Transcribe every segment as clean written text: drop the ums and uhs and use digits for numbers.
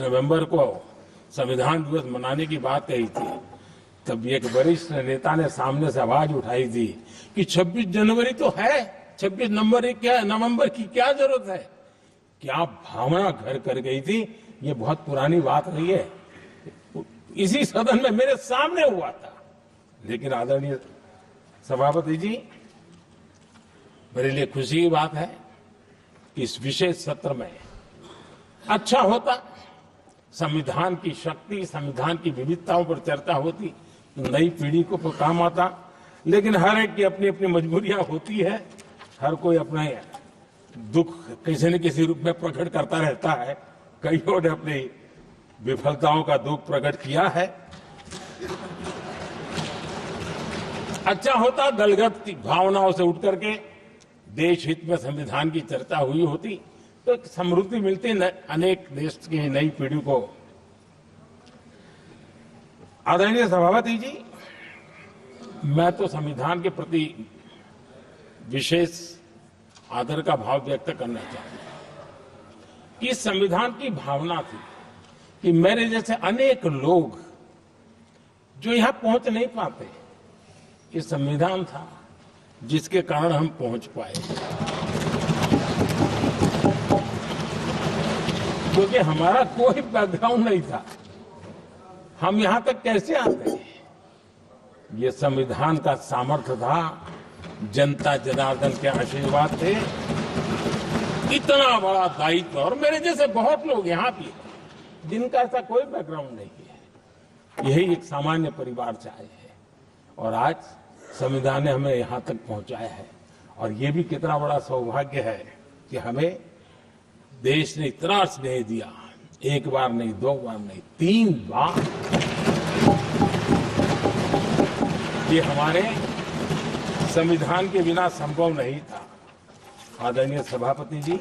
नवंबर को संविधान दिवस मनाने की बात कही थी, तब एक वरिष्ठ नेता ने सामने से आवाज उठाई थी कि 26 जनवरी तो है, 26 नवंबर की क्या जरूरत है। क्या भावना घर कर गई थी। ये बहुत पुरानी बात नहीं है, इसी सदन में मेरे सामने हुआ था। लेकिन आदरणीय सभापति जी, मेरे लिए खुशी की बात है कि इस विशेष सत्र में अच्छा होता, संविधान की शक्ति, संविधान की विविधताओं पर चर्चा होती, नई पीढ़ी को काम आता। लेकिन हर एक की अपनी अपनी मजबूरियां होती है, हर कोई अपने दुख किसी न किसी रूप में प्रकट करता रहता है। कईयों ने अपनी विफलताओं का दुख प्रकट किया है। अच्छा होता दलगत भावनाओं से उठ करके देश हित में संविधान की चर्चा हुई होती, तो एक समृद्धि मिलती अनेक देश की नई पीढ़ी को। आदरणीय सभापति जी, मैं तो संविधान के प्रति विशेष आदर का भाव व्यक्त करना चाहता हूं कि संविधान की भावना थी कि मेरे जैसे अनेक लोग जो यहां पहुंच नहीं पाते, ये संविधान था जिसके कारण हम पहुंच पाए। क्योंकि हमारा कोई बैकग्राउंड नहीं था, हम यहां तक कैसे आते। ये संविधान का सामर्थ्य था, जनता जनार्दन के आशीर्वाद थे। इतना बड़ा दायित्व, और मेरे जैसे बहुत लोग यहां भी जिनका ऐसा कोई बैकग्राउंड नहीं है, यही एक सामान्य परिवार से आए हैं, और आज संविधान ने हमें यहां तक पहुंचाया है। और ये भी कितना बड़ा सौभाग्य है कि हमें देश ने इतना स्नेह दिया, एक बार नहीं, दो बार नहीं, 3 बार। ये हमारे संविधान के बिना संभव नहीं था। आदरणीय सभापति जी,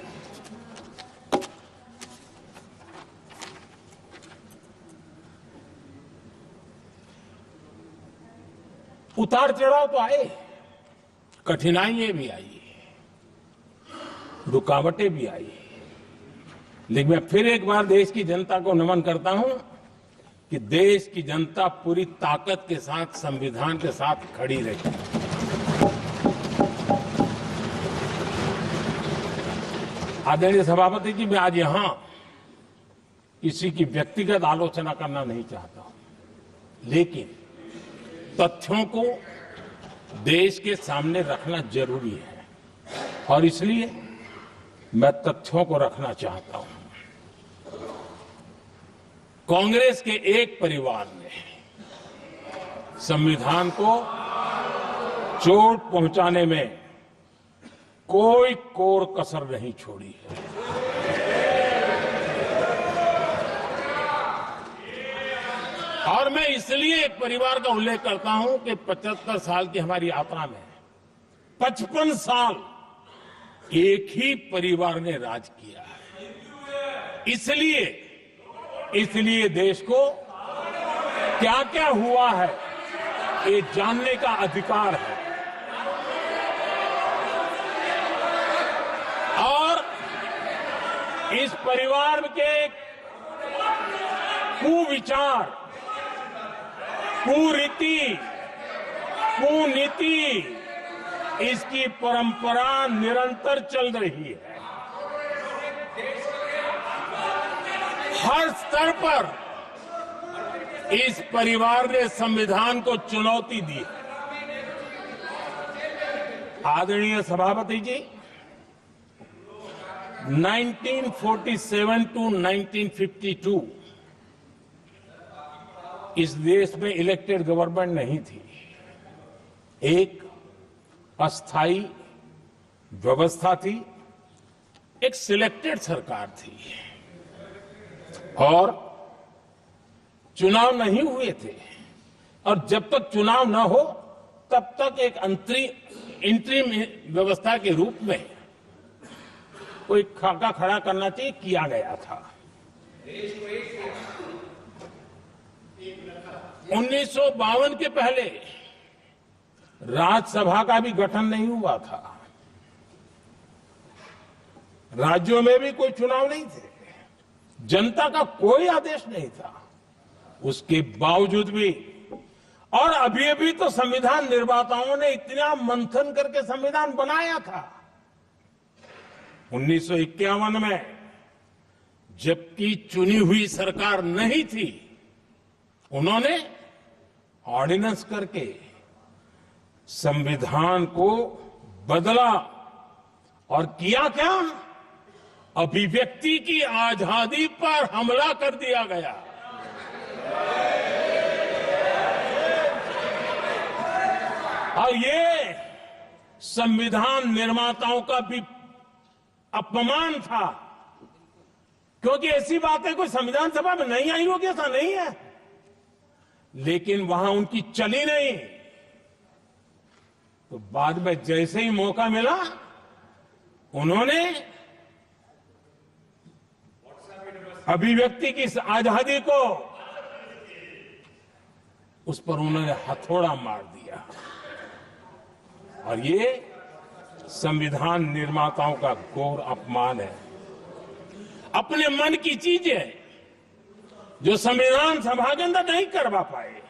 उतार चढ़ाव तो आए, कठिनाइयां भी आई, रुकावटें भी आई, लेकिन मैं फिर एक बार देश की जनता को नमन करता हूं कि देश की जनता पूरी ताकत के साथ संविधान के साथ खड़ी रही। आदरणीय सभापति जी, मैं आज यहां किसी की व्यक्तिगत आलोचना करना नहीं चाहता हूं, लेकिन तथ्यों को देश के सामने रखना जरूरी है, और इसलिए मैं तथ्यों को रखना चाहता हूं। कांग्रेस के एक परिवार ने संविधान को चोट पहुंचाने में कोई कोर कसर नहीं छोड़ी है। और मैं इसलिए एक परिवार का उल्लेख करता हूं कि 75 साल की हमारी यात्रा में 55 साल एक ही परिवार ने राज किया है। इसलिए देश को क्या क्या हुआ है ये जानने का अधिकार है। और इस परिवार के कुविचार, कुरीति, कुनीति, इसकी परंपरा निरंतर चल रही है। हर स्तर पर इस परिवार ने संविधान को चुनौती दी। आदरणीय सभापति जी, 1947 टू 1952 इस देश में इलेक्टेड गवर्नमेंट नहीं थी। एक अस्थाई व्यवस्था थी, एक सिलेक्टेड सरकार थी, और चुनाव नहीं हुए थे। और जब तक चुनाव न हो तब तक एक इंटरिम व्यवस्था के रूप में कोई खाका खड़ा करना चाहिए, किया गया था। 1952 के पहले राज्यसभा का भी गठन नहीं हुआ था, राज्यों में भी कोई चुनाव नहीं थे। जनता का कोई आदेश नहीं था। उसके बावजूद भी, और अभी अभी तो संविधान निर्माताओं ने इतना मंथन करके संविधान बनाया था 1951 में, जबकि चुनी हुई सरकार नहीं थी। उन्होंने ऑर्डिनेंस करके संविधान को बदला और किया क्या? अभिव्यक्ति की आजादी पर हमला कर दिया गया। और ये संविधान निर्माताओं का भी अपमान था, क्योंकि ऐसी बातें कोई संविधान सभा में नहीं आई होगी, ऐसा नहीं है, लेकिन वहां उनकी चली नहीं। तो बाद में जैसे ही मौका मिला, उन्होंने अभिव्यक्ति की इस आजादी को, उस पर उन्होंने हथौड़ा मार दिया। और ये संविधान निर्माताओं का घोर अपमान है। अपने मन की चीजें जो संविधान सभा के अंदर नहीं करवा पाए,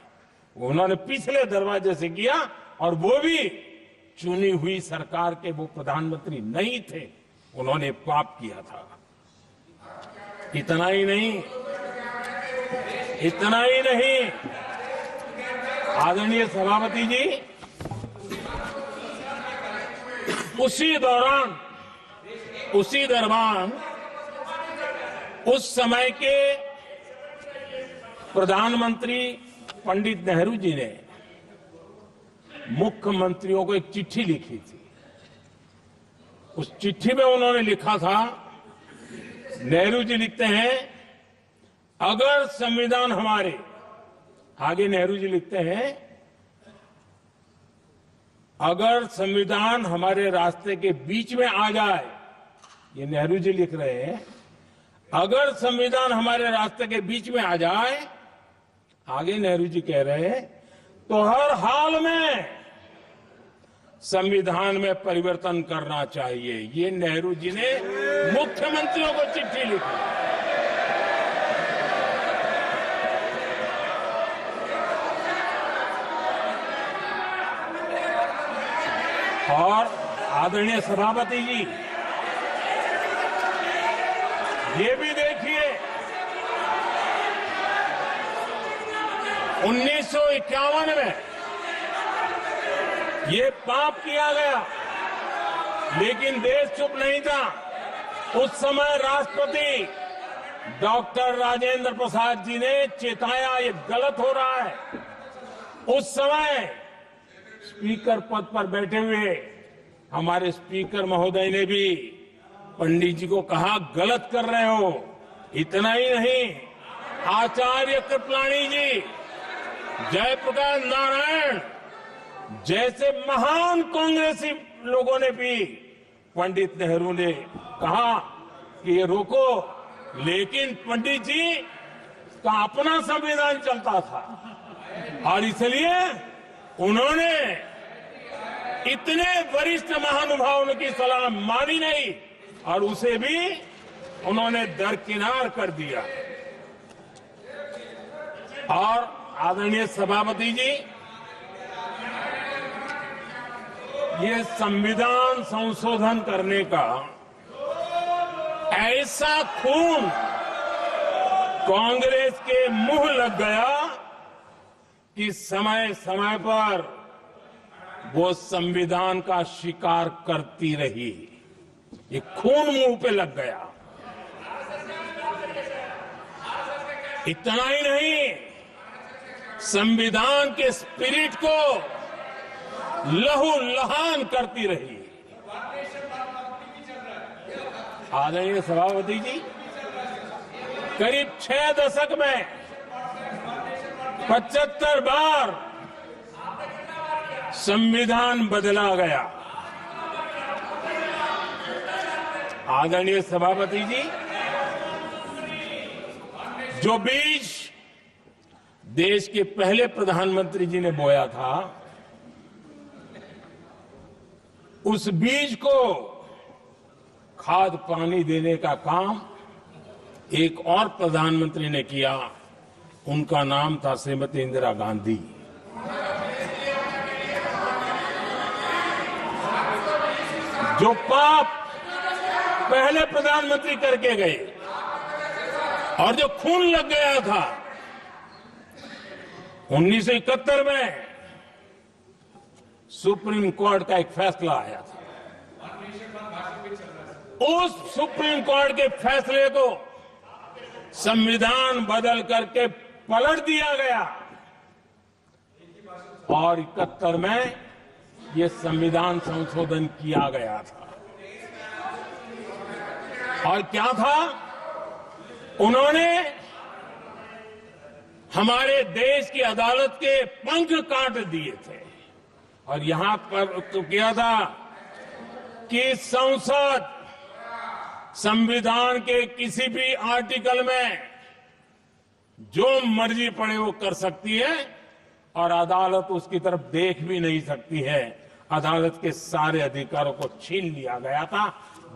उन्होंने पिछले दरवाजे से किया, और वो भी चुनी हुई सरकार के वो प्रधानमंत्री नहीं थे, उन्होंने पाप किया था। इतना ही नहीं, इतना ही नहीं, आदरणीय सभापति जी, उसी दौरान उस समय के प्रधानमंत्री पंडित नेहरू जी ने मुख्यमंत्रियों को एक चिट्ठी लिखी थी। उस चिट्ठी में उन्होंने लिखा था, नेहरू जी लिखते हैं, अगर संविधान हमारे, आगे नेहरू जी लिखते हैं, अगर संविधान हमारे रास्ते के बीच में आ जाए, ये नेहरू जी लिख रहे हैं, अगर संविधान हमारे रास्ते के बीच में आ जाए, आगे नेहरू जी कह रहे हैं, तो हर हाल में संविधान में परिवर्तन करना चाहिए। ये नेहरू जी ने मुख्यमंत्रियों को चिट्ठी लिखी। और आदरणीय सभापति जी, ये भी देखिए, 1951 में ये पाप किया गया, लेकिन देश चुप नहीं था। उस समय राष्ट्रपति डॉक्टर राजेंद्र प्रसाद जी ने चेताया, ये गलत हो रहा है। उस समय स्पीकर पद पर बैठे हुए हमारे स्पीकर महोदय ने भी पंडित जी को कहा, गलत कर रहे हो। इतना ही नहीं, आचार्य कृपलानी जी, जयप्रकाश नारायण जैसे महान कांग्रेसी लोगों ने भी पंडित नेहरू ने कहा कि ये रोको, लेकिन पंडित जी का अपना संविधान चलता था, और इसलिए उन्होंने इतने वरिष्ठ महानुभावों की सलाह मानी नहीं, और उसे भी उन्होंने दरकिनार कर दिया। और आदरणीय सभापति जी, ये संविधान संशोधन करने का ऐसा खून कांग्रेस के मुंह लग गया कि समय समय पर वो संविधान का शिकार करती रही। ये खून मुंह पे लग गया। इतना ही नहीं, संविधान के स्पिरिट को लहू लहान करती रही। आदरणीय सभापति जी, करीब 6 दशक में 75 बार संविधान बदला गया। आदरणीय सभापति जी, जो बीज देश के पहले प्रधानमंत्री जी ने बोया था, उस बीज को खाद पानी देने का काम एक और प्रधानमंत्री ने किया, उनका नाम था श्रीमती इंदिरा गांधी। जो पाप पहले प्रधानमंत्री करके गए और जो खून लग गया था 1971 में, सुप्रीम कोर्ट का एक फैसला आया था। उस सुप्रीम कोर्ट के फैसले को संविधान बदल करके पलट दिया गया और 71 में ये संविधान संशोधन किया गया था। और क्या था, उन्होंने हमारे देश की अदालत के पंख काट दिए थे और यहां पर तो किया था कि संसद संविधान के किसी भी आर्टिकल में जो मर्जी पड़े वो कर सकती है और अदालत उसकी तरफ देख भी नहीं सकती है। अदालत के सारे अधिकारों को छीन लिया गया था।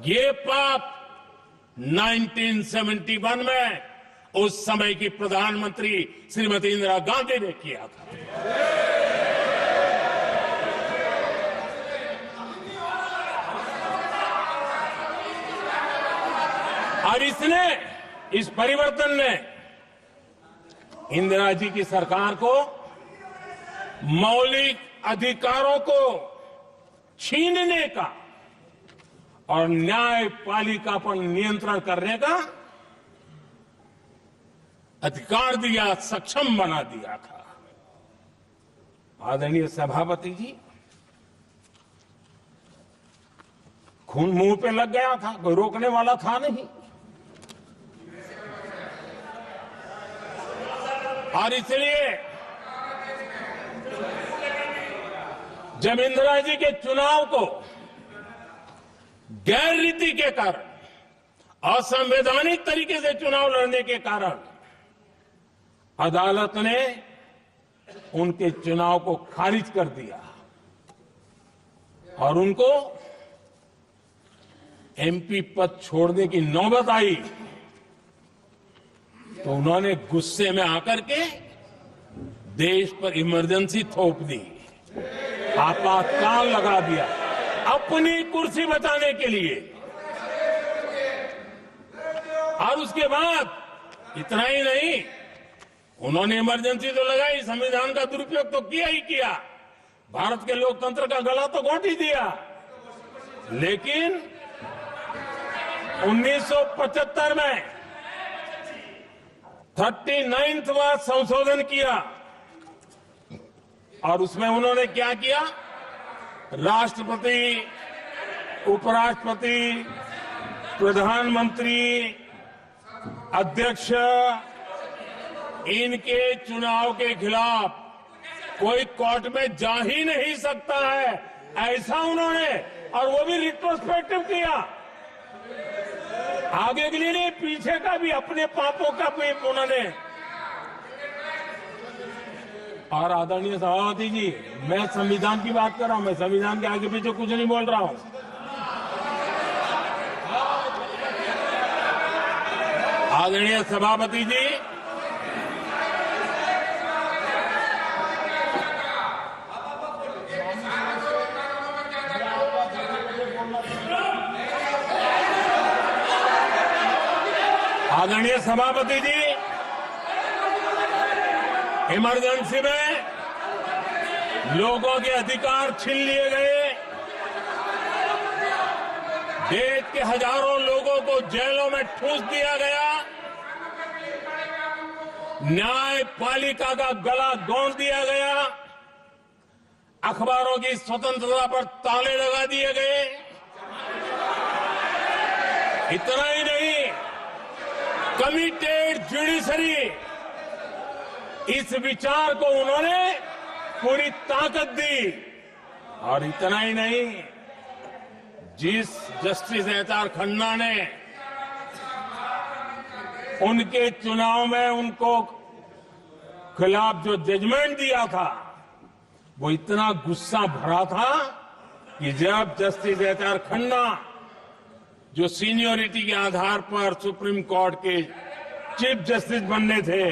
ये पाप 1971 में उस समय की प्रधानमंत्री श्रीमती इंदिरा गांधी ने किया था। और इस परिवर्तन ने इंदिरा जी की सरकार को मौलिक अधिकारों को छीनने का और न्यायपालिका पर नियंत्रण करने का अधिकार दिया, सक्षम बना दिया था। आदरणीय सभापति जी, खून मुंह पे लग गया था, कोई रोकने वाला था नहीं। और इसलिए जब इंदिरा जी के चुनाव को गैर रीति के कारण, असंवैधानिक तरीके से चुनाव लड़ने के कारण अदालत ने उनके चुनाव को खारिज कर दिया और उनको एमपी पद छोड़ने की नौबत आई, तो उन्होंने गुस्से में आकर के देश पर इमरजेंसी थोप दी, आपातकाल लगा दिया अपनी कुर्सी बचाने के लिए। और उसके बाद इतना ही नहीं, उन्होंने इमरजेंसी तो लगाई, संविधान का दुरुपयोग तो किया ही किया, भारत के लोकतंत्र का गला तो घोट ही दिया। लेकिन 1975 में 39वां संशोधन किया और उसमें उन्होंने क्या किया, राष्ट्रपति, उपराष्ट्रपति, प्रधानमंत्री, अध्यक्ष, इनके चुनाव के खिलाफ कोई कोर्ट में जा ही नहीं सकता है, ऐसा उन्होंने, और वो भी रिट्रोस्पेक्टिव किया, आगे के लिए नहीं, पीछे का भी, अपने पापों का भी उन्होंने। और आदरणीय सभापति जी, मैं संविधान की बात कर रहा हूं, मैं संविधान के आगे पीछे कुछ नहीं बोल रहा हूं। आदरणीय सभापति जी, आदरणीय सभापति जी, इमरजेंसी में लोगों के अधिकार छीन लिए गए, देश के हजारों लोगों को जेलों में ठूंस दिया गया, न्यायपालिका का गला दौड़ दिया गया, अखबारों की स्वतंत्रता पर ताले लगा दिए गए। इतना ही नहीं, कमिटेड जुडिशरी, इस विचार को उन्होंने पूरी ताकत दी। और इतना ही नहीं, जिस जस्टिस एच.आर. खन्ना ने उनके चुनाव में उनको खिलाफ जो जजमेंट दिया था, वो इतना गुस्सा भरा था कि जब जस्टिस एच.आर. खन्ना जो सीनियरिटी के आधार पर सुप्रीम कोर्ट के चीफ जस्टिस बनने थे,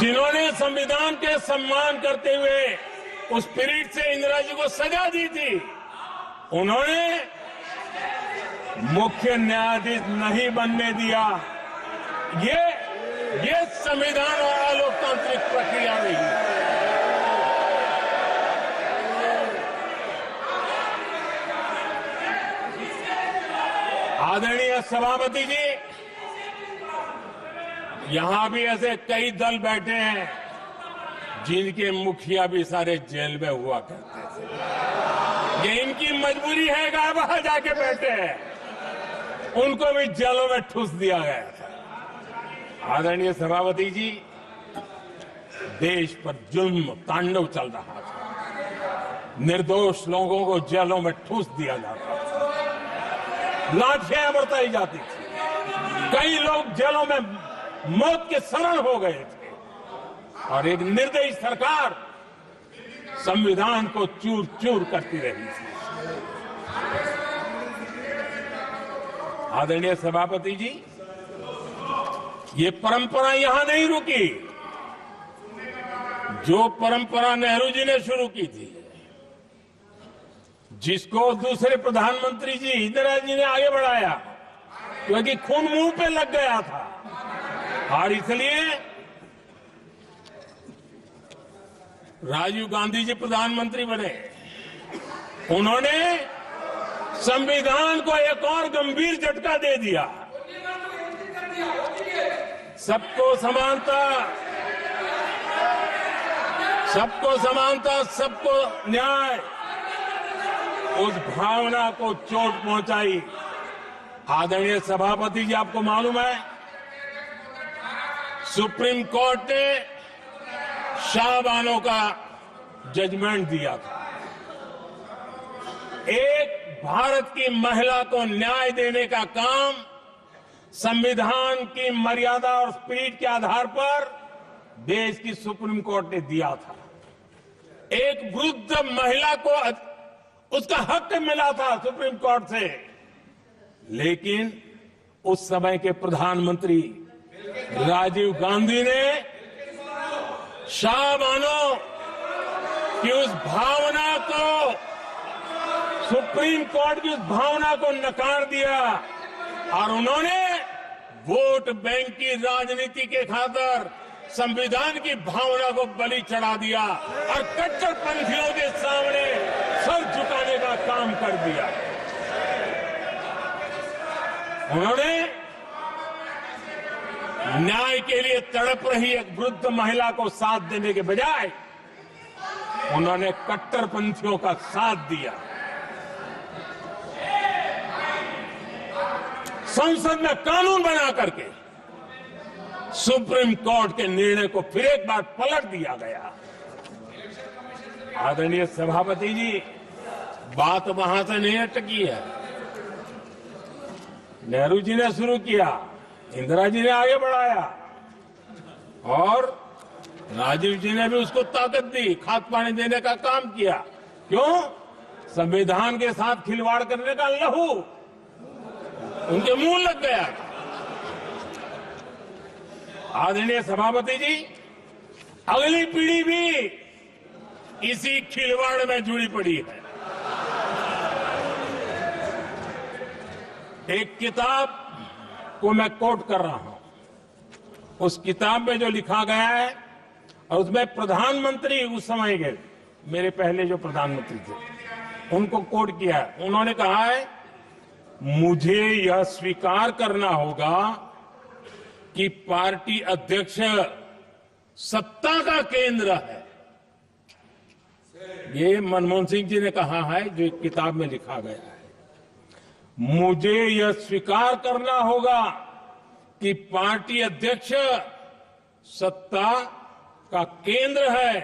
जिन्होंने संविधान के सम्मान करते हुए उस स्पिरिट से इंदिरा जी को सजा दी थी, उन्होंने मुख्य न्यायाधीश नहीं बनने दिया। ये संविधान और लोकतांत्रिक प्रक्रिया रही है। आदरणीय सभापति जी, यहां भी ऐसे कई दल बैठे हैं जिनके मुखिया भी सारे जेल में हुआ करते थे। ये इनकी मजबूरी है कि वहां जाके बैठे हैं, उनको भी जेलों में ठूस दिया गया था। आदरणीय सभापति जी, देश पर जुल्म तांडव चल रहा था, निर्दोष लोगों को जेलों में ठूस दिया जाता था, लाठियां बरताई जाती थी, कई लोग जेलों में मौत के शरण हो गए थे और एक निर्दयी सरकार संविधान को चूर चूर करती रही थी। आदरणीय सभापति जी, ये परंपरा यहां नहीं रुकी। जो परंपरा नेहरू जी ने शुरू की थी, जिसको दूसरे प्रधानमंत्री जी इंदिरा जी ने आगे बढ़ाया, क्योंकि खून मुंह पे लग गया था और इसलिए राजीव गांधी जी प्रधानमंत्री बने। उन्होंने संविधान को एक और गंभीर झटका दे दिया। सबको समानता, सबको समानता, सबको न्याय, उस भावना को चोट पहुंचाई। आदरणीय सभापति जी, आपको मालूम है, सुप्रीम कोर्ट ने शाहबानो का जजमेंट दिया था। एक भारत की महिला को न्याय देने का काम संविधान की मर्यादा और स्पिरिट के आधार पर देश की सुप्रीम कोर्ट ने दिया था। एक वृद्ध महिला को उसका हक मिला था सुप्रीम कोर्ट से, लेकिन उस समय के प्रधानमंत्री राजीव गांधी ने शाहबानो की उस भावना को, सुप्रीम कोर्ट की उस भावना को नकार दिया और उन्होंने वोट बैंक की राजनीति के खातिर संविधान की भावना को बलि चढ़ा दिया और कट्टरपंथियों के सामने सर झुकाने का काम कर दिया। उन्होंने न्याय के लिए तड़प रही एक वृद्ध महिला को साथ देने के बजाय उन्होंने कट्टरपंथियों का साथ दिया। संसद में कानून बना करके सुप्रीम कोर्ट के निर्णय को फिर एक बार पलट दिया गया। आदरणीय सभापति जी, बात वहां से नहीं अटकी है। नेहरू जी ने शुरू किया, इंदिरा जी ने आगे बढ़ाया और राजीव जी ने भी उसको ताकत दी, खाद पानी देने का काम किया। क्यों? संविधान के साथ खिलवाड़ करने का लहू उनके मुंह लग गया। आदरणीय सभापति जी, अगली पीढ़ी भी इसी खिलवाड़ में जुड़ी पड़ी है। एक किताब को मैं कोट कर रहा हूं। उस किताब में जो लिखा गया है, और उसमें प्रधानमंत्री उस समय के मेरे पहले जो प्रधानमंत्री थे उनको कोट किया है। उन्होंने कहा है, मुझे यह स्वीकार करना होगा कि पार्टी अध्यक्ष सत्ता का केंद्र है। ये मनमोहन सिंह जी ने कहा है, जो एक किताब में लिखा गया है। मुझे यह स्वीकार करना होगा कि पार्टी अध्यक्ष सत्ता का केंद्र है।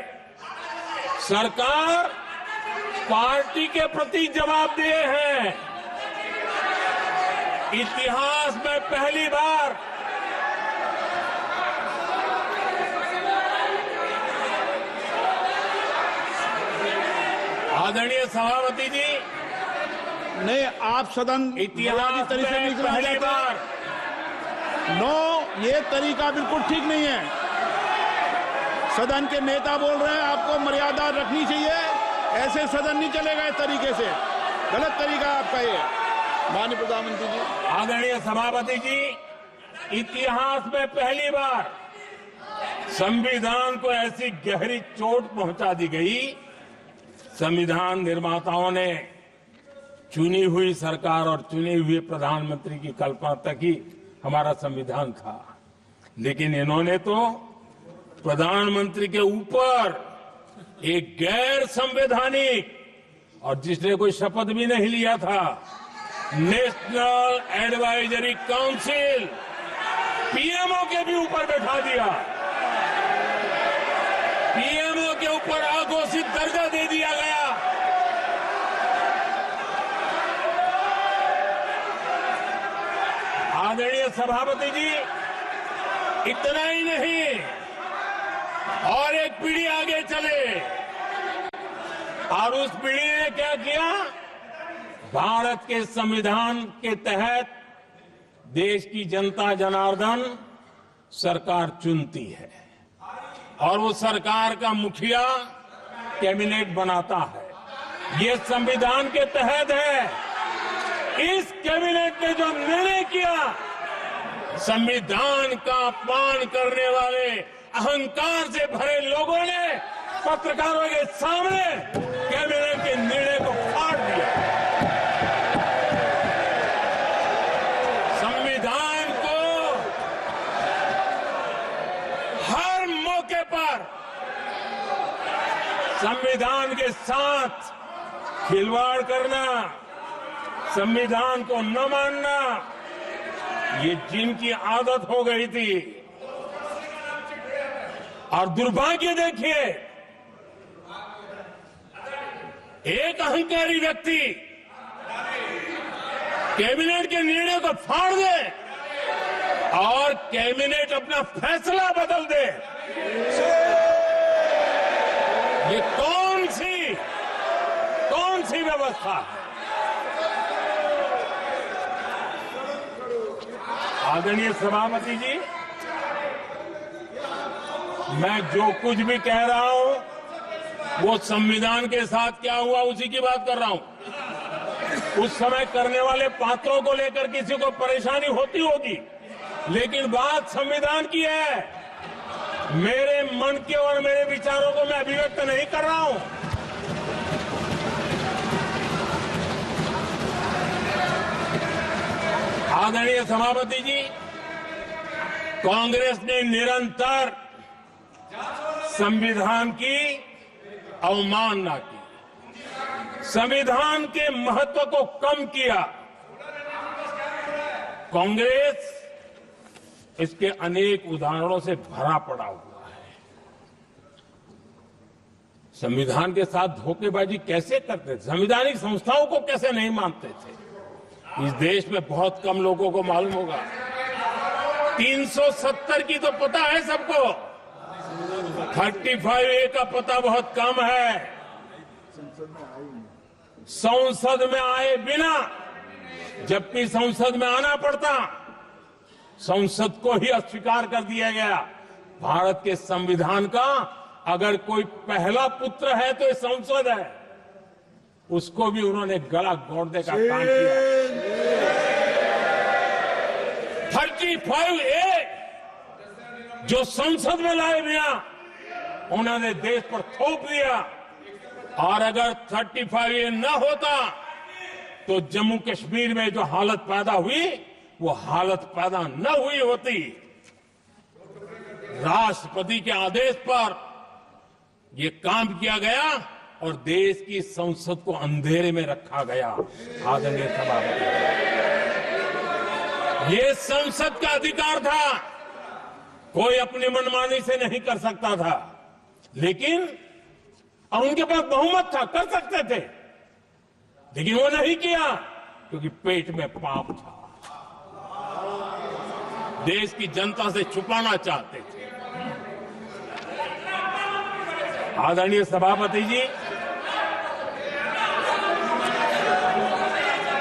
सरकार पार्टी के प्रति जवाबदेह है। इतिहास में पहली बार आदरणीय सभापति जी, नहीं, आप सदन इतिहास तरीके से में नहीं चलाना पहली चाहते। बार नो, ये तरीका बिल्कुल ठीक नहीं है। सदन के नेता बोल रहे हैं, आपको मर्यादा रखनी चाहिए। ऐसे सदन नहीं चलेगा इस तरीके से, गलत तरीका आपका ये। माननीय प्रधानमंत्री जी। आदरणीय सभापति जी, इतिहास में पहली बार संविधान को ऐसी गहरी चोट पहुंचा दी गई। संविधान निर्माताओं ने चुनी हुई सरकार और चुने हुए प्रधानमंत्री की कल्पना तक ही हमारा संविधान था, लेकिन इन्होंने तो प्रधानमंत्री के ऊपर एक गैर संवैधानिक, और जिसने कोई शपथ भी नहीं लिया था, नेशनल एडवाइजरी काउंसिल पीएमओ के भी ऊपर बैठा दिया। पीएमओ के ऊपर अघोषित दर्जा दे दिया गया। आदरणीय सभापति जी, इतना ही नहीं, और एक पीढ़ी आगे चले, और उस पीढ़ी ने क्या किया? भारत के संविधान के तहत देश की जनता जनार्दन सरकार चुनती है और वो सरकार का मुखिया कैबिनेट बनाता है। ये संविधान के तहत है। इस कैबिनेट ने जो निर्णय किया, संविधान का अपमान करने वाले अहंकार से भरे लोगों ने पत्रकारों के सामने कैबिनेट के निर्णय को फाड़ दिया। संविधान को हर मौके पर संविधान के साथ खिलवाड़ करना, संविधान को न मानना, ये जिनकी आदत हो गई थी। और दुर्भाग्य देखिए, एक अहंकारी व्यक्ति कैबिनेट के निर्णय को फाड़ दे और कैबिनेट अपना फैसला बदल दे। ये कौन सी व्यवस्था है? आदरणीय सभापति जी, मैं जो कुछ भी कह रहा हूं वो संविधान के साथ क्या हुआ उसी की बात कर रहा हूं। उस समय करने वाले पात्रों को लेकर किसी को परेशानी होती होगी, लेकिन बात संविधान की है। मेरे मन के और मेरे विचारों को मैं अभिव्यक्त नहीं कर रहा हूं। आदरणीय सभापति जी, कांग्रेस ने निरंतर संविधान की अवमानना की, संविधान के महत्व को कम किया। कांग्रेस इसके अनेक उदाहरणों से भरा पड़ा हुआ है। संविधान के साथ धोखेबाजी कैसे करते थे, संवैधानिक संस्थाओं को कैसे नहीं मानते थे, इस देश में बहुत कम लोगों को मालूम होगा। 370 की तो पता है सबको, 35A का पता बहुत कम है। संसद में आए बिना, जबकि संसद में आना पड़ता, संसद को ही अस्वीकार कर दिया गया। भारत के संविधान का अगर कोई पहला पुत्र है तो ये संसद है, उसको भी उन्होंने गला घोटने का काम किया। 35A जो संसद में लाए बिना उन्होंने देश पर थोप दिया, और अगर 35A न होता तो जम्मू कश्मीर में जो हालत पैदा हुई वो हालत पैदा न हुई होती। राष्ट्रपति के आदेश पर ये काम किया गया और देश की संसद को अंधेरे में रखा गया। आदरणीय सभापति, ये संसद का अधिकार था, कोई अपनी मनमानी से नहीं कर सकता था, लेकिन और उनके पास बहुमत था, कर सकते थे, लेकिन वो नहीं किया क्योंकि पेट में पाप था, देश की जनता से छुपाना चाहते थे। आदरणीय सभापति जी,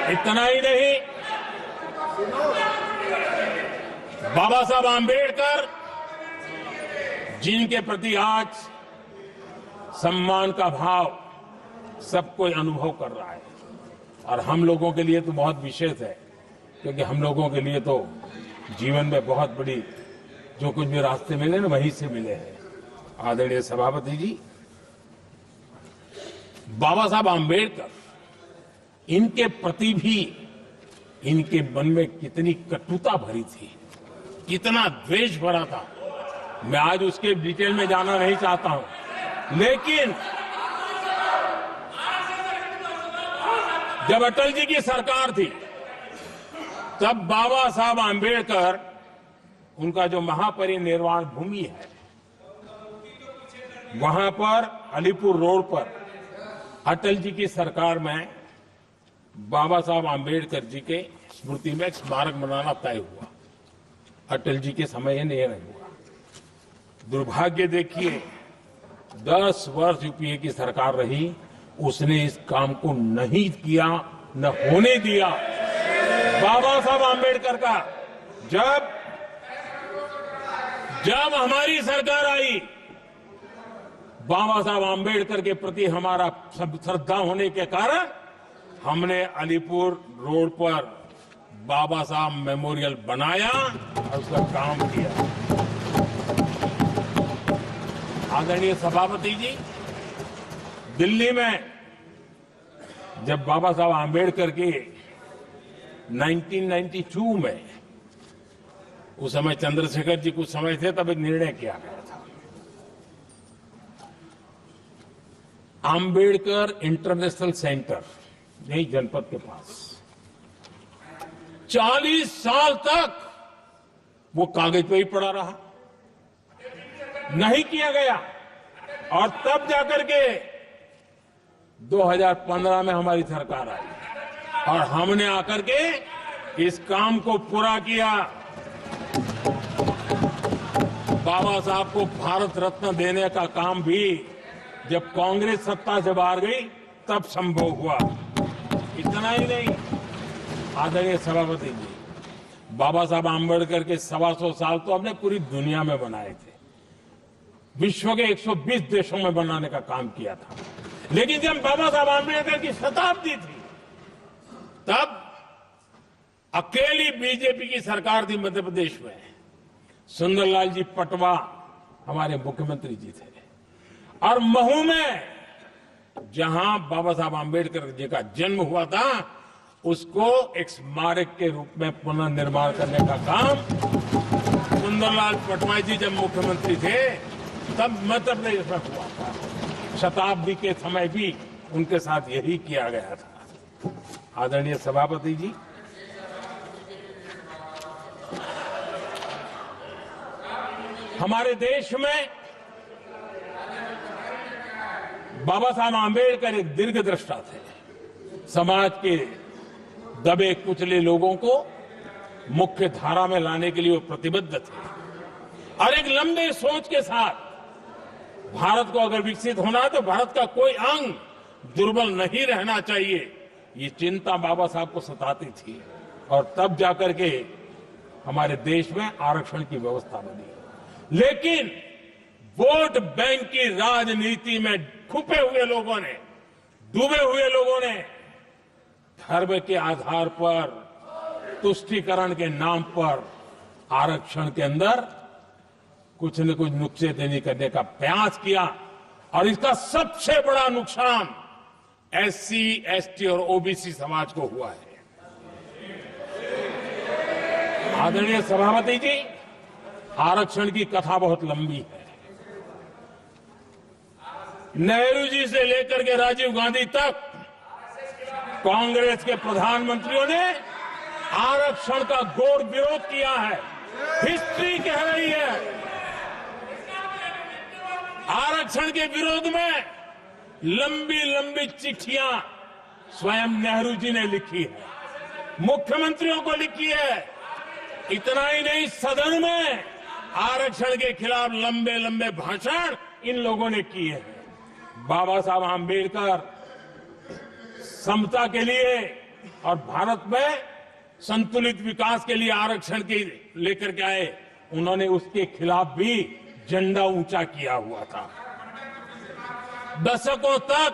इतना ही नहीं, बाबा साहब आंबेडकर जिनके प्रति आज सम्मान का भाव सब कोई अनुभव कर रहा है, और हम लोगों के लिए तो बहुत विशेष है, क्योंकि हम लोगों के लिए तो जीवन में बहुत बड़ी जो कुछ भी रास्ते मिले ना वहीं से मिले हैं। आदरणीय सभापति जी, बाबा साहब आंबेडकर, इनके प्रति भी इनके मन में कितनी कटुता भरी थी, कितना द्वेष भरा था, मैं आज उसके डिटेल में जाना नहीं चाहता हूं। लेकिन जब अटल जी की सरकार थी तब बाबा साहब आंबेडकर, उनका जो महापरिनिर्वाण भूमि है, वहां पर अलीपुर रोड पर अटल जी की सरकार में बाबा साहब आंबेडकर जी के स्मृति में एक स्मारक बनाना तय हुआ। अटल जी के समय नहीं हुआ। दुर्भाग्य देखिए, 10 वर्ष यूपीए की सरकार रही, उसने इस काम को नहीं किया, न होने दिया। बाबा साहब आंबेडकर का जब हमारी सरकार आई, बाबा साहब आंबेडकर के प्रति हमारा श्रद्धा होने के कारण हमने अलीपुर रोड पर बाबा साहब मेमोरियल बनाया और उसका काम किया। आदरणीय सभापति जी, दिल्ली में जब बाबा साहब आंबेडकर के 1992 में, उस समय चंद्रशेखर जी कुछ समय थे, तब एक निर्णय किया गया था, आंबेडकर इंटरनेशनल सेंटर, यही जनपद के पास 40 साल तक वो कागज पे ही पड़ा रहा, नहीं किया गया। और तब जाकर के 2015 में हमारी सरकार आई और हमने आकर के इस काम को पूरा किया। बाबा साहब को भारत रत्न देने का काम भी जब कांग्रेस सत्ता से बाहर गई तब संभव हुआ। इतना ही नहीं, आदरणीय सभापति जी, बाबा साहब आंबेडकर के 125 साल तो हमने पूरी दुनिया में बनाए थे, विश्व के 120 देशों में बनाने का काम किया था। लेकिन जब बाबा साहब आंबेडकर की शताब्दी थी, तब अकेली बीजेपी की सरकार थी मध्य प्रदेश में। सुंदरलाल जी पटवा हमारे मुख्यमंत्री जी थे, और महू में जहां बाबा साहब आंबेडकर जी का जन्म हुआ था, उसको एक स्मारक के रूप में पुनर्निर्माण करने का काम सुंदरलाल पटवाई जी जब मुख्यमंत्री थे तब मध्य प्रदेश में हुआ था। शताब्दी के समय भी उनके साथ यही किया गया था। आदरणीय सभापति जी, हमारे देश में बाबा साहब आंबेडकर एक दीर्घदृष्टा थे। समाज के दबे कुचले लोगों को मुख्य धारा में लाने के लिए वो प्रतिबद्ध थे, और एक लंबे सोच के साथ भारत को अगर विकसित होना है तो भारत का कोई अंग दुर्बल नहीं रहना चाहिए, ये चिंता बाबा साहब को सताती थी। और तब जाकर के हमारे देश में आरक्षण की व्यवस्था बनी। लेकिन वोट बैंक की राजनीति में खुपे हुए लोगों ने, डूबे हुए लोगों ने धर्म के आधार पर, तुष्टीकरण के नाम पर आरक्षण के अंदर कुछ न कुछ नुक्सेदेनी करने का प्रयास किया, और इसका सबसे बड़ा नुकसान एससी, एसटी और ओबीसी समाज को हुआ है। आदरणीय सभापति जी, आरक्षण की कथा बहुत लंबी है। नेहरू जी से लेकर के राजीव गांधी तक कांग्रेस के प्रधानमंत्रियों ने आरक्षण का घोर विरोध किया है। हिस्ट्री कह रही है, आरक्षण के विरोध में लंबी लंबी चिट्ठियां स्वयं नेहरू जी ने लिखी है, मुख्यमंत्रियों को लिखी है। इतना ही नहीं, सदन में आरक्षण के खिलाफ लंबे लंबे भाषण इन लोगों ने किए हैं। बाबा साहब आंबेडकर समता के लिए और भारत में संतुलित विकास के लिए आरक्षण के लेकर के आए, उन्होंने उसके खिलाफ भी झंडा ऊंचा किया हुआ था। दशकों तक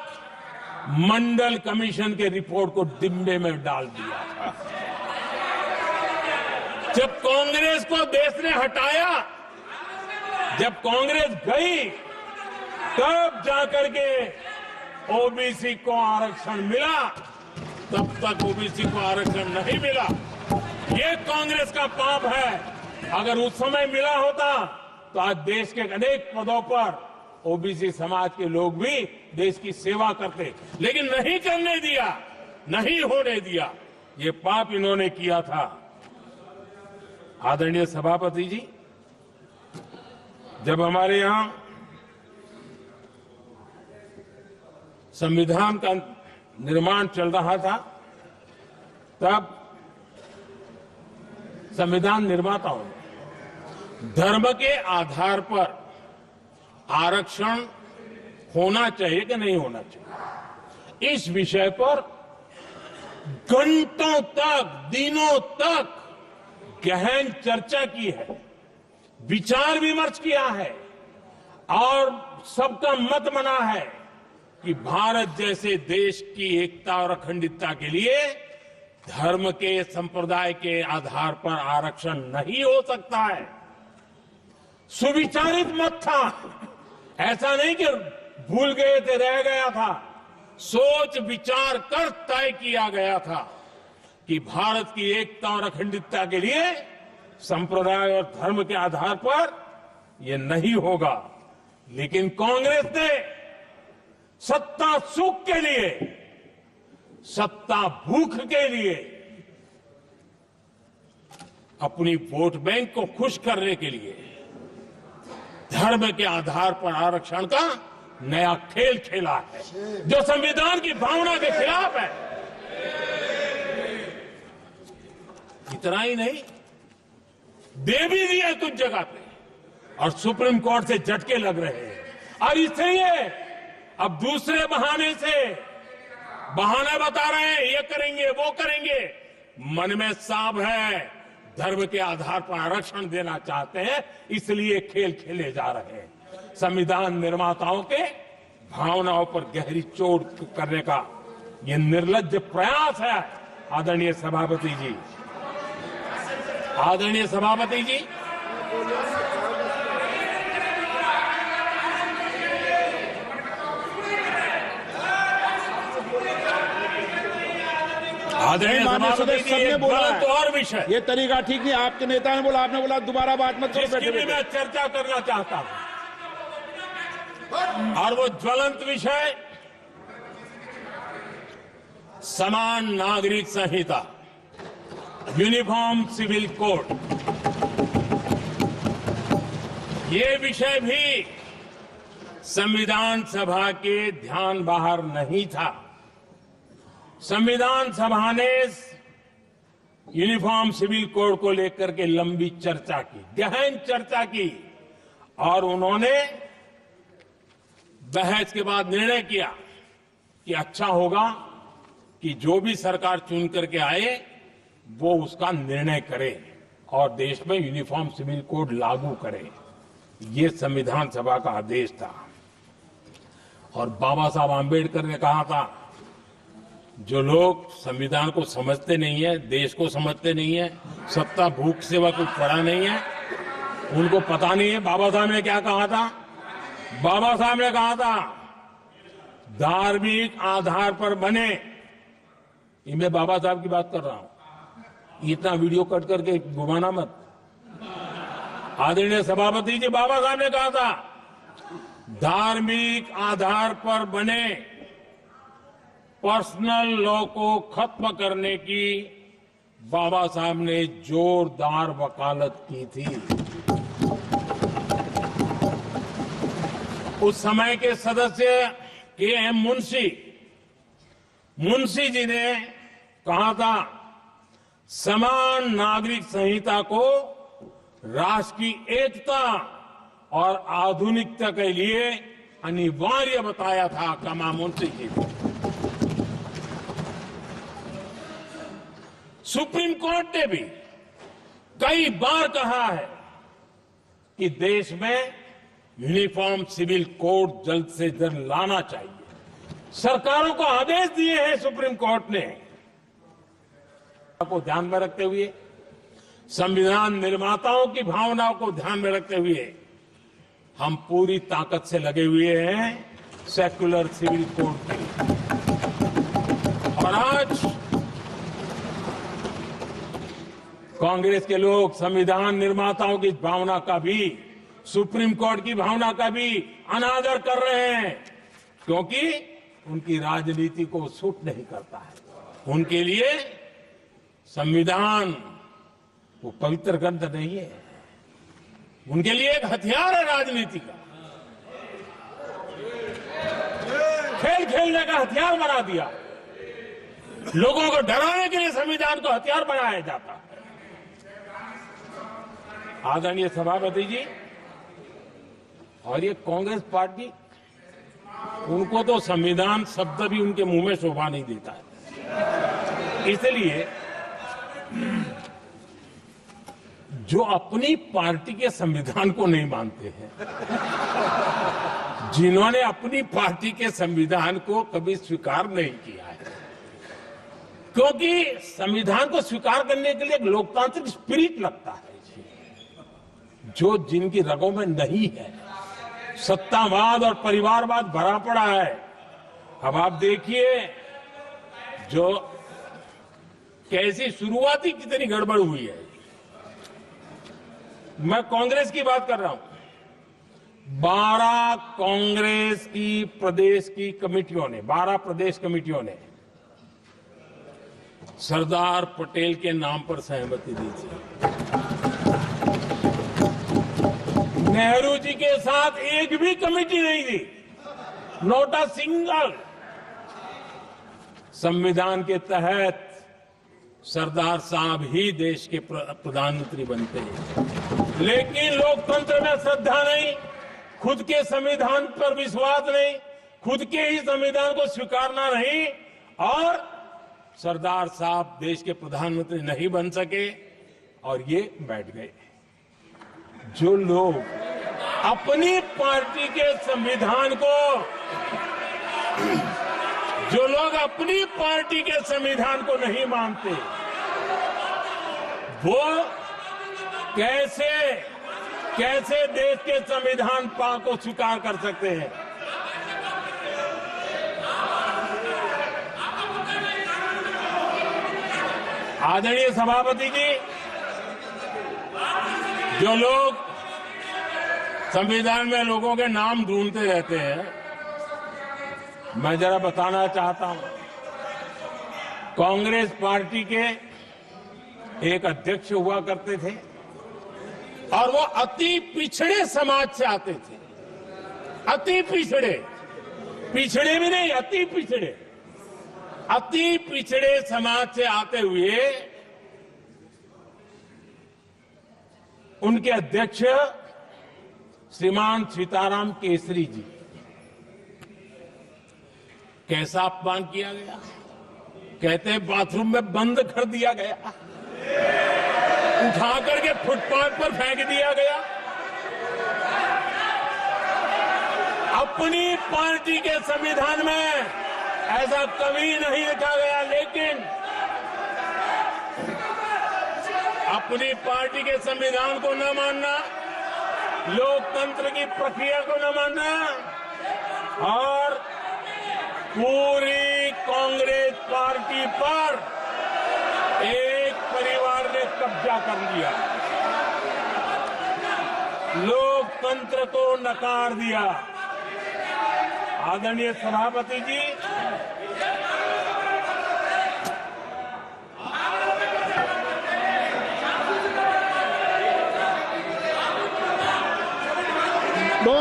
मंडल कमीशन के रिपोर्ट को डिब्बे में डाल दिया था। जब कांग्रेस को देश ने हटाया, जब कांग्रेस गई, तब जाकर के ओबीसी को आरक्षण मिला। तब तक ओबीसी को आरक्षण नहीं मिला। ये कांग्रेस का पाप है। अगर उस समय मिला होता तो आज देश के अनेक पदों पर ओबीसी समाज के लोग भी देश की सेवा करते, लेकिन नहीं करने दिया, नहीं होने दिया। ये पाप इन्होंने किया था। आदरणीय सभापति जी, जब हमारे यहां संविधान का निर्माण चल रहा था, तब संविधान निर्माताओं ने धर्म के आधार पर आरक्षण होना चाहिए कि नहीं होना चाहिए, इस विषय पर घंटों तक, दिनों तक गहन चर्चा की है, विचार विमर्श किया है और सबका मत बना है कि भारत जैसे देश की एकता और अखंडता के लिए धर्म के, संप्रदाय के आधार पर आरक्षण नहीं हो सकता है। सुविचारित मत था, ऐसा नहीं कि भूल गए थे, रह गया था। सोच विचार कर तय किया गया था कि भारत की एकता और अखंडता के लिए संप्रदाय और धर्म के आधार पर यह नहीं होगा। लेकिन कांग्रेस ने सत्ता सुख के लिए, सत्ता भूख के लिए, अपनी वोट बैंक को खुश करने के लिए धर्म के आधार पर आरक्षण का नया खेल खेला है, जो संविधान की भावना के खिलाफ है। इतना ही नहीं, दे भी दिया कुछ जगह पे और सुप्रीम कोर्ट से झटके लग रहे हैं। और इसलिए अब दूसरे बहाने से बहाना बता रहे हैं, ये करेंगे, वो करेंगे। मन में साफ है, धर्म के आधार पर आरक्षण देना चाहते हैं, इसलिए खेल खेले जा रहे हैं। संविधान निर्माताओं के भावनाओं पर गहरी चोट करने का यह निर्लज्ज प्रयास है। आदरणीय सभापति जी, आदरणीय सभापति जी, आदरणीय सभापति जी, एक गलत और विषय, ये तरीका ठीक नहीं। आपके नेता ने बोला, आपने बोला दोबारा बात मत करो। जिसकी भी मैं चर्चा करना चाहता हूं, और वो ज्वलंत विषय समान नागरिक संहिता, यूनिफॉर्म सिविल कोड। ये विषय भी संविधान सभा के ध्यान बाहर नहीं था। संविधान सभा ने यूनिफॉर्म सिविल कोड को लेकर के लंबी चर्चा की, गहन चर्चा की, और उन्होंने बहस के बाद निर्णय किया कि अच्छा होगा कि जो भी सरकार चुन करके आए वो उसका निर्णय करे और देश में यूनिफॉर्म सिविल कोड लागू करे। ये संविधान सभा का आदेश था। और बाबा साहब आंबेडकर ने कहा था, जो लोग संविधान को समझते नहीं है, देश को समझते नहीं है, सत्ता भूख सेवा कुछ पढ़ा नहीं है, उनको पता नहीं है बाबा साहब ने क्या कहा था। बाबा साहब ने कहा था, धार्मिक आधार पर बने, ये मैं बाबा साहब की बात कर रहा हूं, इतना वीडियो कट करके घुमाना मत। आदरणीय सभापति जी, बाबा साहब ने कहा था, धार्मिक आधार पर बने पर्सनल लॉ को खत्म करने की बाबा साहब ने जोरदार वकालत की थी। उस समय के सदस्य के.एम. मुंशी जी ने कहा था, समान नागरिक संहिता को राष्ट्र की एकता और आधुनिकता के लिए अनिवार्य बताया था। कमा मुंशी जी सुप्रीम कोर्ट ने भी कई बार कहा है कि देश में यूनिफॉर्म सिविल कोड जल्द से जल्द लाना चाहिए। सरकारों को आदेश दिए हैं सुप्रीम कोर्ट ने, को ध्यान में रखते हुए, संविधान निर्माताओं की भावनाओं को ध्यान में रखते हुए हम पूरी ताकत से लगे हुए हैं सेक्युलर सिविल कोड के लिए। और आज कांग्रेस के लोग संविधान निर्माताओं की भावना का भी, सुप्रीम कोर्ट की भावना का भी अनादर कर रहे हैं, क्योंकि उनकी राजनीति को सूट नहीं करता है। उनके लिए संविधान वो पवित्र ग्रंथ नहीं है, उनके लिए एक हथियार है राजनीति का। खेल खेलने का हथियार बना दिया, लोगों को डराने के लिए संविधान को हथियार बनाया जाता है। आदरणीय सभापति जी, और ये कांग्रेस पार्टी, उनको तो संविधान शब्द भी उनके मुंह में शोभा नहीं देता है। इसलिए जो अपनी पार्टी के संविधान को नहीं मानते हैं, जिन्होंने अपनी पार्टी के संविधान को कभी स्वीकार नहीं किया है, क्योंकि संविधान को स्वीकार करने के लिए एक लोकतांत्रिक स्पिरिट लगता है, जो जिनकी रगों में नहीं है। सत्तावाद और परिवारवाद भरा पड़ा है। अब आप देखिए जो कैसी शुरुआती कितनी गड़बड़ हुई है। मैं कांग्रेस की बात कर रहा हूं। 12 कांग्रेस की प्रदेश की कमेटियों ने, 12 प्रदेश कमेटियों ने सरदार पटेल के नाम पर सहमति दी थी। नेहरू जी के साथ एक भी कमेटी नहीं थी, नॉट अ सिंगल। संविधान के तहत सरदार साहब ही देश के प्रधानमंत्री बनते हैं, लेकिन लोकतंत्र में श्रद्धा नहीं, खुद के संविधान पर विश्वास नहीं, खुद के ही संविधान को स्वीकारना नहीं, और सरदार साहब देश के प्रधानमंत्री नहीं बन सके और ये बैठ गए। जो लोग अपनी पार्टी के संविधान को, जो लोग अपनी पार्टी के संविधान को नहीं मानते, वो कैसे देश के संविधान को स्वीकार कर सकते हैं। आदरणीय सभापति जी, जो लोग संविधान में लोगों के नाम ढूंढते रहते हैं, मैं जरा बताना चाहता हूं। कांग्रेस पार्टी के एक अध्यक्ष हुआ करते थे और वो अति पिछड़े समाज से आते थे। अति पिछड़े, पिछड़े भी नहीं, अति पिछड़े, अति पिछड़े समाज से आते हुए उनके अध्यक्ष श्रीमान सीताराम केसरी जी, कैसा अपमान किया गया। कहते हैं बाथरूम में बंद कर दिया गया, उठा करके फुटपाथ पर फेंक दिया गया। अपनी पार्टी के संविधान में ऐसा कभी नहीं लिखा गया, लेकिन अपनी पार्टी के संविधान को न मानना, लोकतंत्र की प्रक्रिया को न मानना, और पूरी कांग्रेस पार्टी पर एक परिवार ने कब्जा कर लिया, लोकतंत्र को नकार दिया। आदरणीय सभापति जी, तो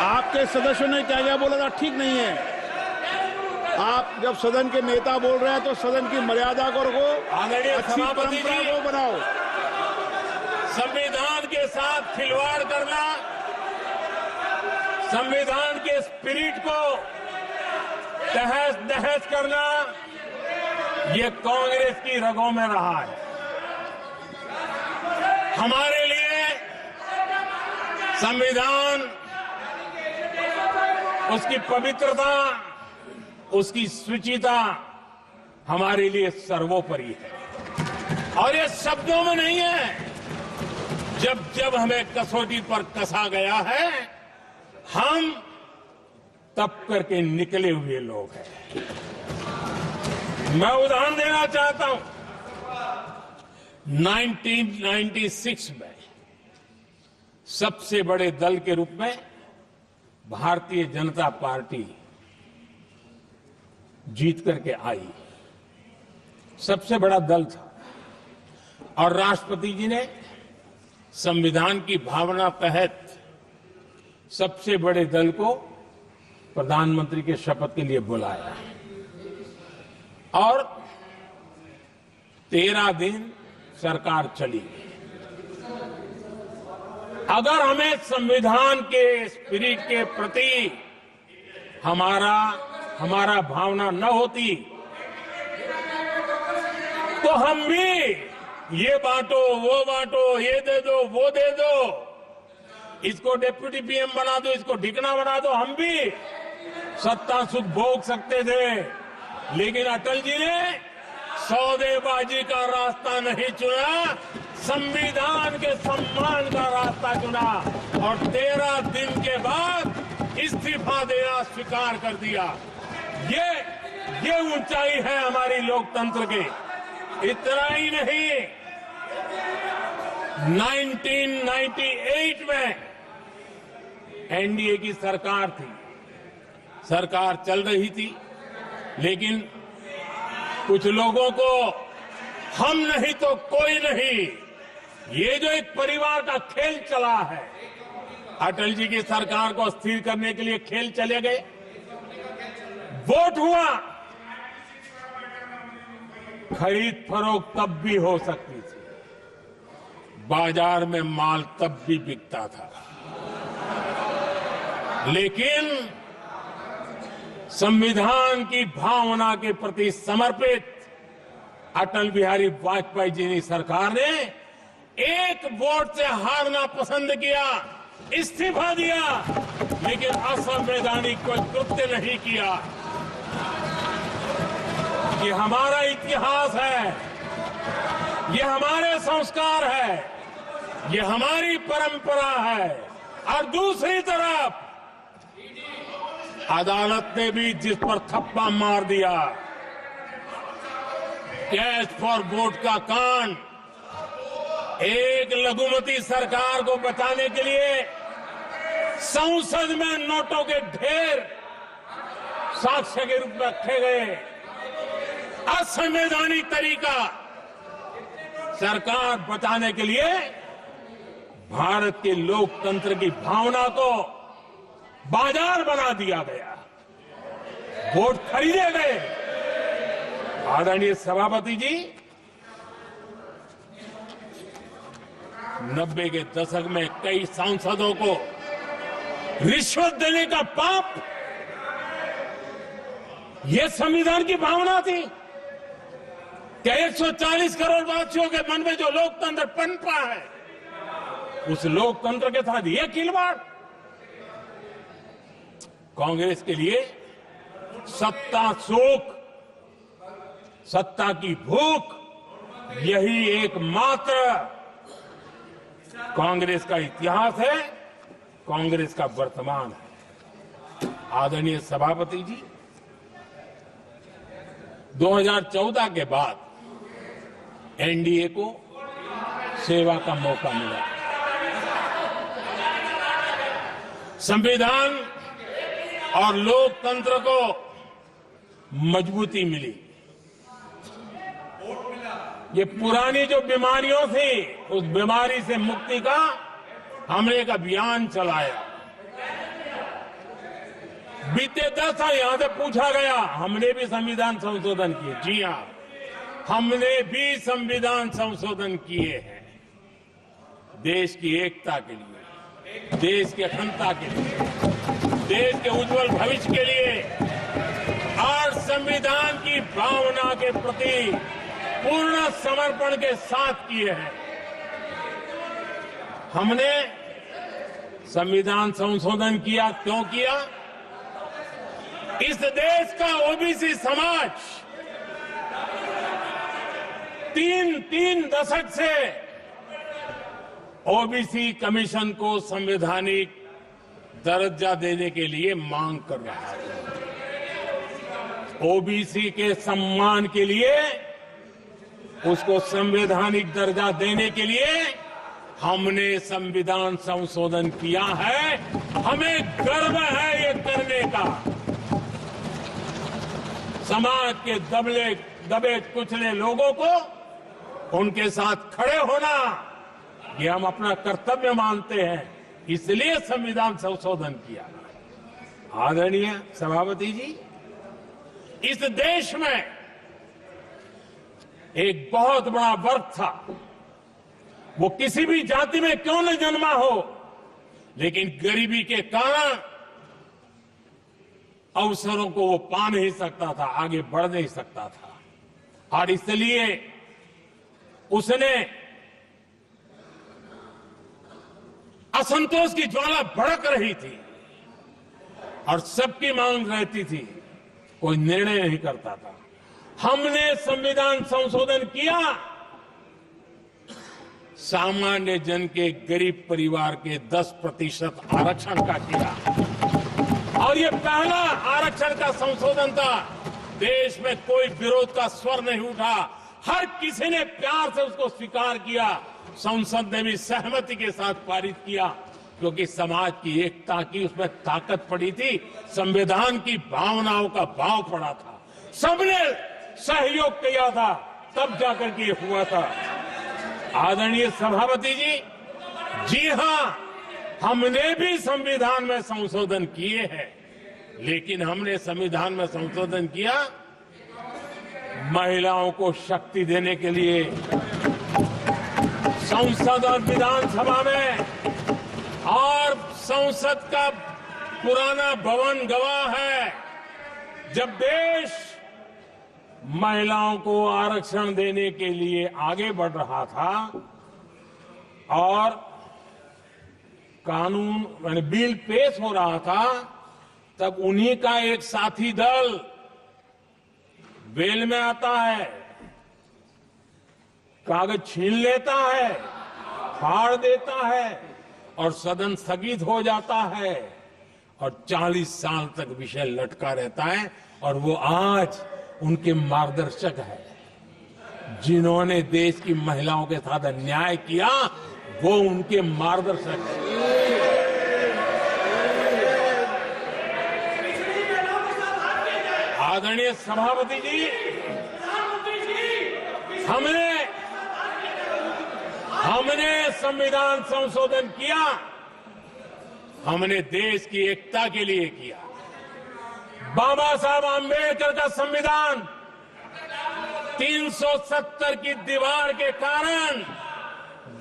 आपके सदस्यों ने क्या क्या बोला था, ठीक नहीं है। आप जब सदन के नेता बोल रहे हैं तो सदन की मर्यादा को रखो, अच्छी परंपरा को बनाओ। संविधान के साथ खिलवाड़ करना, संविधान के स्पिरिट को तहस नहस करना, ये कांग्रेस की रगों में रहा है। हमारे लिए संविधान, उसकी पवित्रता, उसकी शुचिता हमारे लिए सर्वोपरि है। और ये शब्दों में नहीं है, जब जब हमें कसौटी पर कसा गया है, हम तप करके निकले हुए लोग हैं। मैं उदाहरण देना चाहता हूं। 1996 में सबसे बड़े दल के रूप में भारतीय जनता पार्टी जीत करके आई। सबसे बड़ा दल था और राष्ट्रपति जी ने संविधान की भावना तहत सबसे बड़े दल को प्रधानमंत्री के शपथ के लिए बुलाया और 13 दिन सरकार चली। अगर हमें संविधान के स्पिरिट के प्रति हमारा भावना न होती तो हम भी ये बांटो, वो बांटो, ये दे दो, वो दे दो, इसको डिप्टी पीएम बना दो, इसको ढिकना बना दो, हम भी सत्ता सुख भोग सकते थे। लेकिन अटल जी ने सौदेबाजी का रास्ता नहीं चुना, संविधान के सम्मान का रास्ता चुना और 13 दिन के बाद इस्तीफा देना स्वीकार कर दिया। ये ऊंचाई है हमारी लोकतंत्र की। इतना ही नहीं, 1998 में एनडीए की सरकार थी, सरकार चल रही थी, लेकिन कुछ लोगों को हम नहीं तो कोई नहीं, ये जो एक परिवार का खेल चला है, अटल जी की सरकार को अस्थिर करने के लिए खेल चले गए। वोट हुआ, खरीद फरोख्त तब भी हो सकती थी, बाजार में माल तब भी बिकता था, लेकिन संविधान की भावना के प्रति समर्पित अटल बिहारी वाजपेयी जी की सरकार ने एक वोट से हारना पसंद किया, इस्तीफा दिया, लेकिन असंवैधानिक कोई कृत्य नहीं किया। ये हमारा इतिहास है, ये हमारे संस्कार है, ये हमारी परंपरा है। और दूसरी तरफ अदालत ने भी जिस पर थप्पा मार दिया, कैश फॉर वोट का कांड, एक लघुमती सरकार को बचाने के लिए संसद में नोटों के ढेर साक्ष्य के रूप में रखे गए, असंवैधानिक तरीका। सरकार बचाने के लिए भारत के लोकतंत्र की भावना को बाजार बना दिया गया, वोट खरीदे गए। आदरणीय सभापति जी, 90 के दशक में कई सांसदों को रिश्वत देने का पाप, यह संविधान की भावना थी कि 140 करोड़ वासियों के मन में जो लोकतंत्र पनपा है, उस लोकतंत्र के साथ यह खिलवाड़। कांग्रेस के लिए सत्ता सुख, सत्ता की भूख, यही एकमात्र कांग्रेस का इतिहास है, कांग्रेस का वर्तमान है। आदरणीय सभापति जी, 2014 के बाद एनडीए को सेवा का मौका मिला, संविधान और लोकतंत्र को मजबूती मिली। ये पुरानी जो बीमारियों थी, उस बीमारी से मुक्ति का हमने एक अभियान चलाया। बीते 10 साल यहां से पूछा गया, हमने भी संविधान संशोधन किए। जी हां, हमने भी संविधान संशोधन किए हैं, देश की एकता के लिए, देश की अखंडता के लिए, देश के उज्जवल भविष्य के लिए। और संविधान की भावना के प्रति पूर्ण समर्पण के साथ किए हैं। हमने संविधान संशोधन किया, क्यों किया? इस देश का ओबीसी समाज तीन दशक से ओबीसी कमीशन को संवैधानिक दर्जा देने के लिए मांग कर रहा है। ओबीसी के सम्मान के लिए, उसको संवैधानिक दर्जा देने के लिए हमने संविधान संशोधन किया है। हमें गर्व है ये करने का। समाज के दबे कुचले लोगों को उनके साथ खड़े होना, ये हम अपना कर्तव्य मानते हैं, इसलिए संविधान संशोधन किया। आदरणीय सभापति जी, इस देश में एक बहुत बड़ा वर्ग था, वो किसी भी जाति में क्यों न जन्मा हो, लेकिन गरीबी के कारण अवसरों को वो पा नहीं सकता था, आगे बढ़ नहीं सकता था। और इसलिए उसने असंतोष की ज्वाला भड़क रही थी और सबकी मांग रहती थी, कोई निर्णय नहीं करता था। हमने संविधान संशोधन किया, सामान्य जन के गरीब परिवार के 10% आरक्षण का किया, और ये पहला आरक्षण का संशोधन था। देश में कोई विरोध का स्वर नहीं उठा, हर किसी ने प्यार से उसको स्वीकार किया। संसद ने भी सहमति के साथ पारित किया, क्योंकि समाज की एकता की उसमें ताकत पड़ी थी, संविधान की भावनाओं का भाव पड़ा था, सबने सहयोग किया था, तब जाकर के ये हुआ था। आदरणीय सभापति जी, जी हां, हमने भी संविधान में संशोधन किए हैं, लेकिन हमने संविधान में संशोधन किया महिलाओं को शक्ति देने के लिए। संसद और विधानसभा में, और संसद का पुराना भवन गवाह है, जब देश महिलाओं को आरक्षण देने के लिए आगे बढ़ रहा था और कानून यानी बिल पेश हो रहा था, तब उन्हीं का एक साथी दल वेल में आता है, कागज छीन लेता है, फाड़ देता है और सदन स्थगित हो जाता है और 40 साल तक विषय लटका रहता है। और वो आज उनके मार्गदर्शक है, जिन्होंने देश की महिलाओं के साथ अन्याय किया, वो उनके मार्गदर्शक है। आदरणीय सभापति जी, हमने संविधान संशोधन किया, हमने देश की एकता के लिए किया। बाबा साहब आंबेडकर का संविधान 370 की दीवार के कारण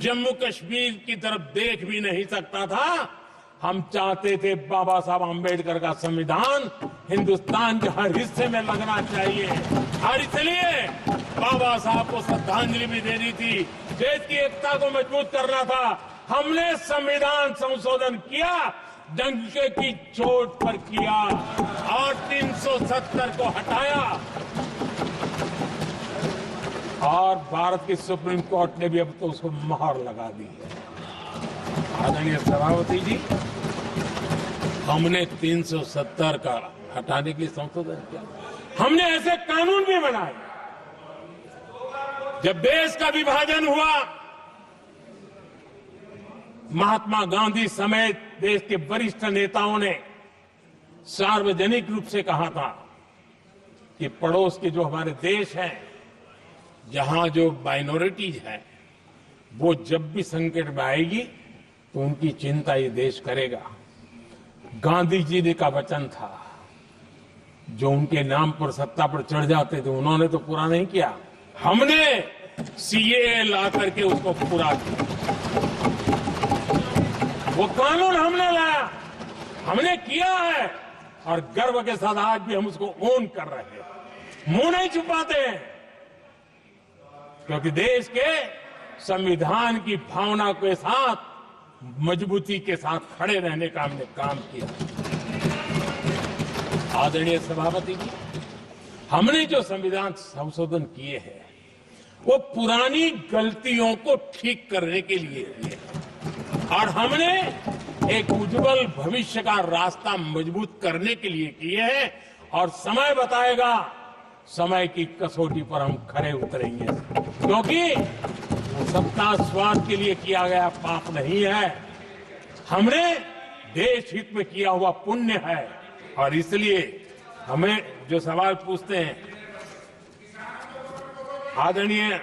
जम्मू कश्मीर की तरफ देख भी नहीं सकता था। हम चाहते थे बाबा साहब आंबेडकर का संविधान हिंदुस्तान के हर हिस्से में लगना चाहिए, और इसलिए बाबा साहब को श्रद्धांजलि भी देनी थी, देश की एकता को मजबूत करना था। हमने संविधान संशोधन किया, डंके की चोट पर किया और 370 को हटाया, और भारत की सुप्रीम कोर्ट ने भी अब तो उसको मोहर लगा दी है। आदरणीय सभापति जी, हमने 370 का हटाने के लिए संशोधन किया। हमने ऐसे कानून भी बनाए। जब देश का विभाजन हुआ, महात्मा गांधी समेत देश के वरिष्ठ नेताओं ने सार्वजनिक रूप से कहा था कि पड़ोस के जो हमारे देश हैं, जहां जो माइनॉरिटीज है, वो जब भी संकट में आएगी तो उनकी चिंता ये देश करेगा। गांधी जी ने का वचन था, जो उनके नाम पर सत्ता पर चढ़ जाते थे उन्होंने तो पूरा नहीं किया, हमने सीएए ला करके उसको पूरा किया। वो कानून हमने लाया, हमने किया है, और गर्व के साथ आज भी हम उसको ओन कर रहे हैं। मुंह नहीं छुपाते हैं, क्योंकि देश के संविधान की भावना के साथ मजबूती के साथ खड़े रहने का हमने काम किया। आदरणीय सभापति जी, हमने जो संविधान संशोधन किए हैं वो पुरानी गलतियों को ठीक करने के लिए किए हैं और हमने एक उज्जवल भविष्य का रास्ता मजबूत करने के लिए किए हैं और समय बताएगा, समय की कसौटी पर हम खरे उतरेंगे, क्योंकि वो सबका स्वार्थ के लिए किया गया पाप नहीं है, हमने देश हित में किया हुआ पुण्य है। और इसलिए हमें जो सवाल पूछते हैं आदरणीय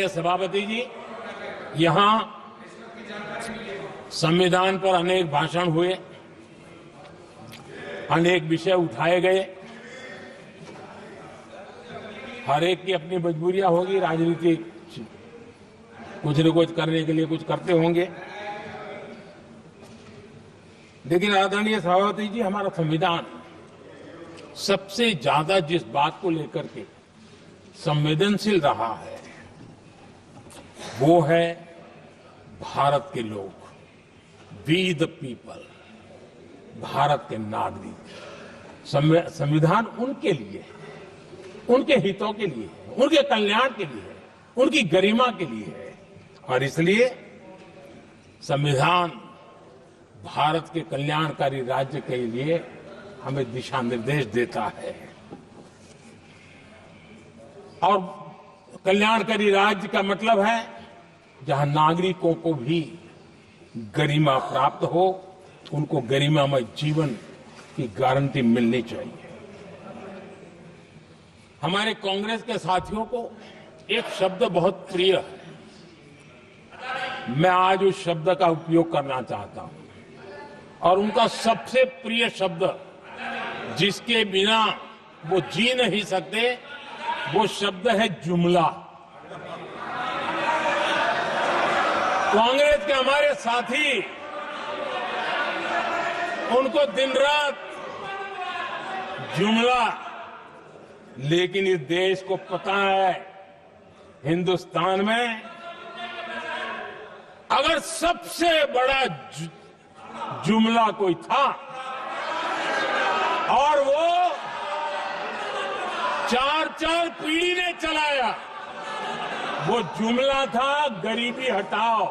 सभापति जी, यहां संविधान पर अनेक भाषण हुए, अनेक विषय उठाए गए, हर एक की अपनी मजबूरियां होगी, राजनीति कुछ न कुछ करने के लिए कुछ करते होंगे, लेकिन आदरणीय सभापति जी, हमारा संविधान सबसे ज्यादा जिस बात को लेकर के संवेदनशील रहा है वो है भारत के लोग, वी द पीपल, भारत के नागरिक। संविधान उनके लिए है, उनके हितों के लिए है, उनके कल्याण के लिए है, उनकी गरिमा के लिए है और इसलिए संविधान भारत के कल्याणकारी राज्य के लिए हमें दिशा निर्देश देता है और कल्याणकारी राज्य का मतलब है जहां नागरिकों को भी गरिमा प्राप्त हो, उनको गरिमामय जीवन की गारंटी मिलनी चाहिए। हमारे कांग्रेस के साथियों को एक शब्द बहुत प्रिय है, मैं आज उस शब्द का उपयोग करना चाहता हूं और उनका सबसे प्रिय शब्द जिसके बिना वो जी नहीं सकते वो शब्द है जुमला। कांग्रेस के हमारे साथी उनको दिन रात जुमला, लेकिन इस देश को पता है हिंदुस्तान में अगर सबसे बड़ा जुमला कोई था और वो 4 पीढ़ी ने चलाया, वो जुमला था गरीबी हटाओ।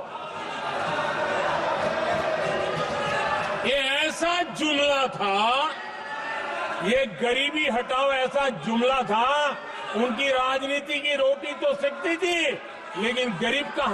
ये ऐसा जुमला था, ये गरीबी हटाओ ऐसा जुमला था, उनकी राजनीति की रोटी तो सिकती थी लेकिन गरीब का